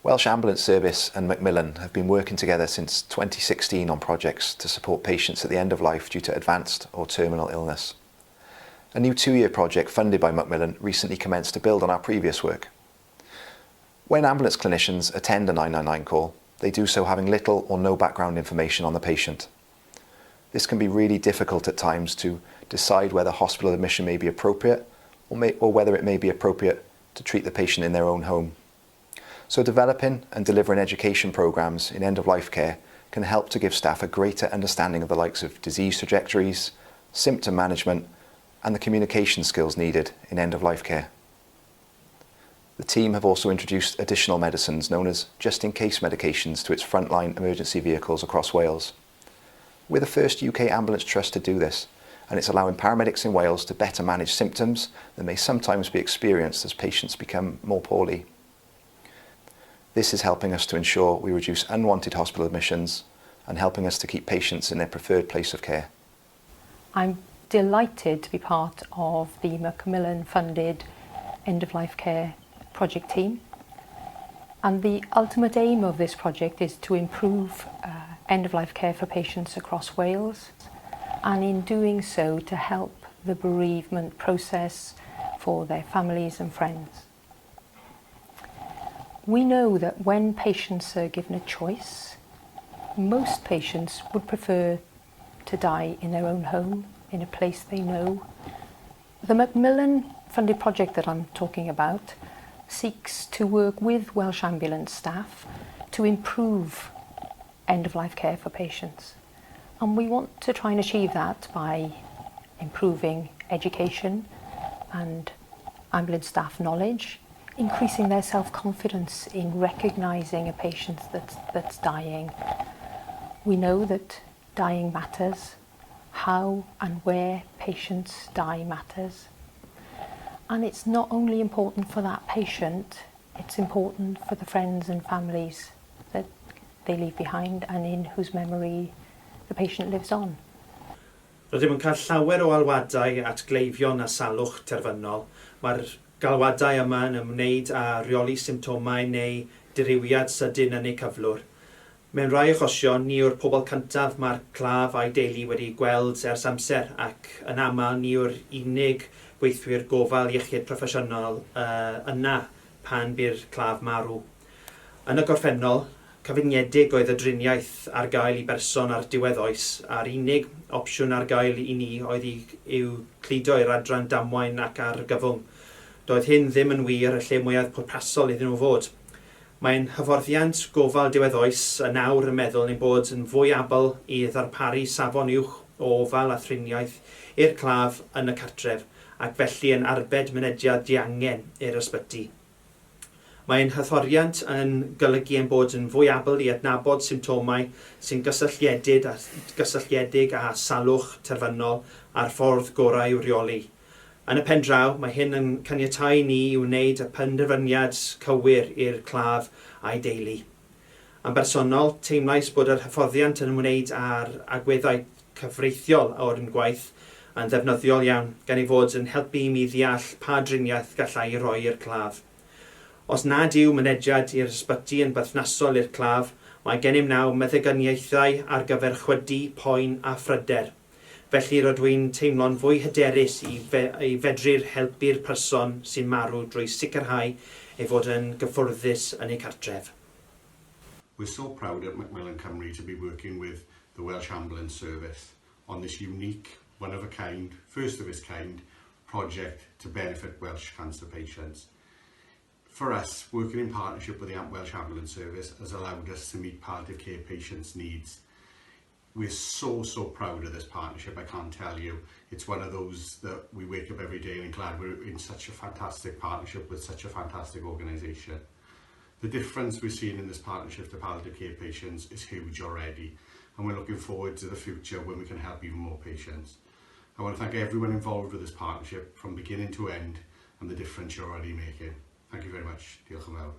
Welsh Ambulance Service and Macmillan have been working together since 2016 on projects to support patients at the end of life due to advanced or terminal illness. A new 2-year project funded by Macmillan recently commenced to build on our previous work. When ambulance clinicians attend a 999 call, they do so having little or no background information on the patient. This can be really difficult at times to decide whether hospital admission may be appropriate or whether it may be appropriate to treat the patient in their own home. So developing and delivering education programmes in end-of-life care can help to give staff a greater understanding of the likes of disease trajectories, symptom management, and the communication skills needed in end-of-life care. The team have also introduced additional medicines known as just-in-case medications to its frontline emergency vehicles across Wales. We're the first UK ambulance trust to do this, and it's allowing paramedics in Wales to better manage symptoms that may sometimes be experienced as patients become more poorly. This is helping us to ensure we reduce unwanted hospital admissions and helping us to keep patients in their preferred place of care. I'm delighted to be part of the Macmillan funded end-of-life care project team, and the ultimate aim of this project is to improve end-of-life care for patients across Wales, and in doing so to help the bereavement process for their families and friends. We know that when patients are given a choice, most patients would prefer to die in their own home, in a place they know. The Macmillan funded project that I'm talking about seeks to work with Welsh ambulance staff to improve end-of-life care for patients. And we want to try and achieve that by improving education and ambulance staff knowledge, increasing their self-confidence in recognising a patient that's dying. We know that dying matters, how and where patients die matters. And it's not only important for that patient, it's important for the friends and families that they leave behind and in whose memory the patient lives on. Rydym yn cael llawer o alwadau at gleifion a salwch terfynol. Mae'r galwadau yma yn ymwneud â rheoli symptomau neu diriwiad sydyn yn eu cyflwr. Mewn rhai achosion, ni yw'r pobl cyntaf mae'r claf a'i deulu wedi gweld ers amser ac yn aml ni yw'r unig weithwyr gofal iechyd proffesiynol yna pan by'r claf marw. Yn y gorffennol, cyfuniedig oedd y driniaeth ar gael i berson ar diwedd oes a'r unig opsiwn ar gael i ni oedd i'w cludo i'r adran damwain ac ar gyfwng. Doedd hyn ddim yn wir y lle mwyaf pwrpasol iddyn nhw fod. Mae'n hyfforddiant gofal diwedd oes yn awr yn meddwl ein bod yn fwy abl i ddarparu safon uwch o ofal a thriniaeth i'r claf yn y cartref ac felly yn arbed mynediad diangen i'r ysbyty. Mae'n hyfforddiant yn golygu ein bod yn fwy abl i adnabod symptomau sy'n gysylltiedig â salwch terfynol a'r ffordd gorau i'w reoli. Yn y pen draw, mae hyn yn caniatáu ni i wneud y penderfyniad cywir i'r claf a'i deulu. Yn bersonol, teimlais bod yr hyfforddiant yn ymwneud â'r agweddau cyfreithiol o'r gwaith yn ddefnyddiol iawn, gan ei fod yn helpu i mi ddeall pa driniaeth gallai i roi i'r claf. Os nad yw mynediad i'r ysbyty yn berthnasol i'r claf, mae gennym naw meddygyniaethau ar gyfer chwydu, poen a phryder. Felly rydw i'n teimlo'n fwy hyderus i fedru'r helpu'r person sy'n marw drwy sicrhau ei fod yn gyffwrddus yn ei cartref. We're so proud at Macmillan Cymru to be working with the Welsh Ambulance Service on this unique, one-of-a-kind, first-of-its-kind project to benefit Welsh cancer patients. For us, working in partnership with the Welsh Ambulance Service has allowed us to meet palliative care patients' needs. We're so proud of this partnership, I can't tell you. It's one of those that we wake up every day and glad we're in such a fantastic partnership with such a fantastic organisation. The difference we're seeing in this partnership to palliative care patients is huge already, and we're looking forward to the future when we can help even more patients. I want to thank everyone involved with this partnership from beginning to end and the difference you're already making. Thank you very much. Diolch yn fawr.